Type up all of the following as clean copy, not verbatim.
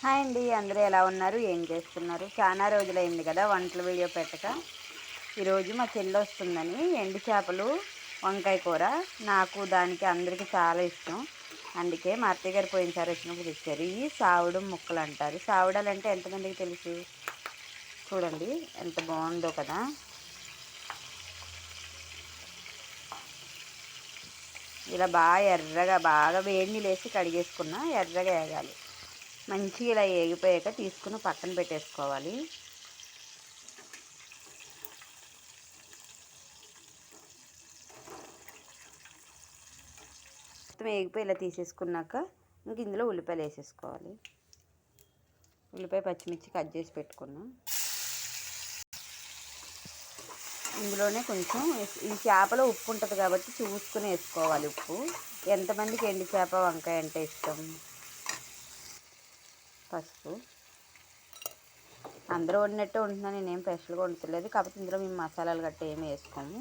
Hi అండి, అందరూ ఎలా ఉన్నారు? ఏం చేస్తున్నారు? చాలా రోజులైంది కదా వంటల వీడియో పెట్టక. ఈరోజు మా చెల్లి వస్తుందని ఎండు చేపలు వంకాయ కూర, నాకు దానికి అందరికీ చాలా ఇష్టం. అందుకే మా అత్తయ్య గారు పోయినసారి వచ్చినప్పుడు తెచ్చారు. ఇవి సావుడు ముక్కలు అంటారు. సావుడాలు అంటే ఎంతమందికి తెలుసు? చూడండి ఎంత బాగుందో కదా. ఇలా బాగా ఎర్రగా బాగా వేడి నీళ్ళు వేసి కడిగేసుకున్న ఎర్రగా వేగాలి. మంచిగా ఇలా ఏగిపోయాక తీసుకుని పక్కన పెట్టేసుకోవాలి. మొత్తం ఏగిపోయి ఇలా తీసేసుకున్నాక ఇంక ఇందులో ఉల్లిపాయలు వేసేసుకోవాలి. ఉల్లిపాయ పచ్చిమిర్చి కట్ చేసి పెట్టుకున్నాం. ఇందులోనే కొంచెం ఈ చేపలో ఉప్పు ఉంటుంది కాబట్టి చూసుకుని వేసుకోవాలి ఉప్పు. ఎంతమందికి ఎండు చేప వంకాయ అంటే ఇష్టం? పసుపు అందరూ వండినట్టే ఉంటున్నా, నేనేం స్పెషల్గా వండుతలేదు. కాకపోతే ఇందులో మేము మసాలాలు గట్ట ఏమి వేసుకోము.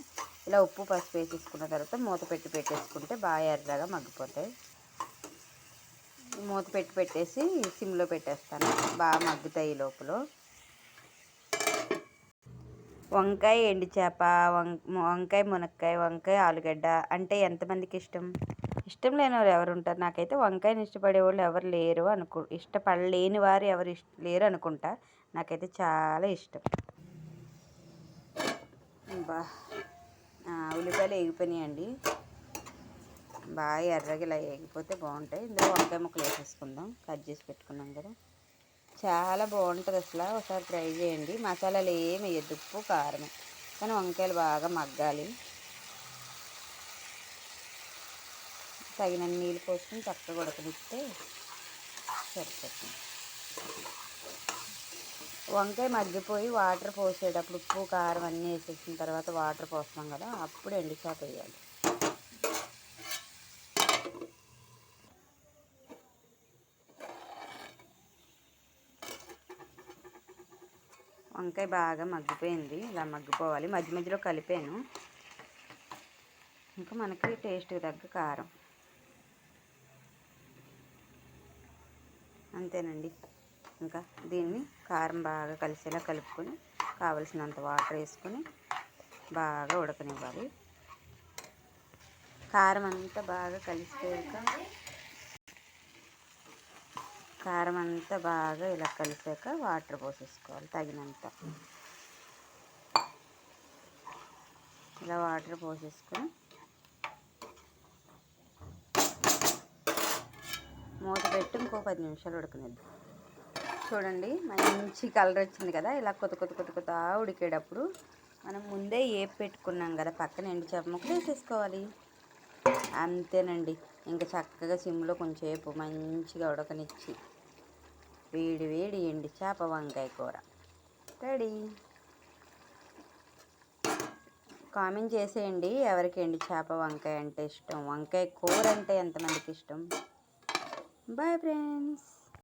ఇలా ఉప్పు పసుపు వేసేసుకున్న తర్వాత మూత పెట్టి పెట్టేసుకుంటే బాగా ఎర్రగా మగ్గిపోతాయి. మూత పెట్టి పెట్టేసి సిమ్లో పెట్టేస్తాను, బాగా మగ్గుతాయి లోపల. వంకాయ ఎండు చేప, వంకాయ మునక్కాయ, వంకాయ ఆలుగడ్డ అంటే ఎంతమందికి ఇష్టం? ఇష్టం లేని వారు ఎవరు ఉంటారు? నాకైతే వంకాయని ఇష్టపడే వాళ్ళు ఎవరు లేరు ఇష్టపడలేని వారు ఎవరు లేరు అనుకుంటా. నాకైతే చాలా ఇష్టం. బా ఉల్లిపాయలు వేగిపోయినాయండి, బాగా ఎర్రగా ఇలా వేగిపోతే బాగుంటాయి. ఇందులో వంకాయ ముక్కలు వేసేసుకుందాం, కట్ చేసి పెట్టుకున్నాం కదా. చాలా బాగుంటుంది అసలు, ఒకసారి ట్రై చేయండి. మసాలాలు ఏమి వేయద్దు, ఉప్పు కారమే, కానీ వంకాయలు బాగా మగ్గాలి. తగినన్ని నీళ్ళు పోసుకొని చక్కగా ఉడకనిస్తే సరిపోతుంది. వంకాయ మగ్గిపోయి వాటర్ పోసేటప్పుడు ఉప్పు కారం అన్నీ వేసేసిన తర్వాత వాటర్ పోస్తాం కదా, అప్పుడు ఎండు చేప వేయాలి. వంకాయ బాగా మగ్గిపోయింది, ఇలా మగ్గిపోవాలి. మధ్య మధ్యలో కలిపాను. ఇంకా మనకి టేస్ట్కి తగ్గ కారం, అంతేనండి. ఇంకా దీన్ని కారం బాగా కలిసేలా కలుపుకొని కావలసినంత వాటర్ వేసుకొని బాగా ఉడకనివ్వాలి. కారం అంతా బాగా కలిసిపోయాక ఇలా కలిసాక వాటర్ పోసేసుకోవాలి తగినంత. ఇలా వాటర్ పోసేసుకొని మూత పెట్టి ఇంకో 10 నిమిషాలు ఉడకనిద్దాం. చూడండి మంచి కలర్ వచ్చింది కదా. ఇలా కొత్త ఉడికేటప్పుడు మనం ముందే ఏపి పెట్టుకున్నాం కదా పక్కన ఎండు చేప ముక్కలు వేసేసుకోవాలి. అంతేనండి. ఇంకా చక్కగా సిమ్లో కొంచెంసేపు మంచిగా ఉడకనిచ్చి వేడి వేడి ఎండు చేప వంకాయ కూర రెడీ. కామెంట్ చేసేయండి ఎవరికి ఎండు చేప వంకాయ అంటే ఇష్టం, వంకాయ కూర అంటే ఎంతమందికి ఇష్టం. Bye friends.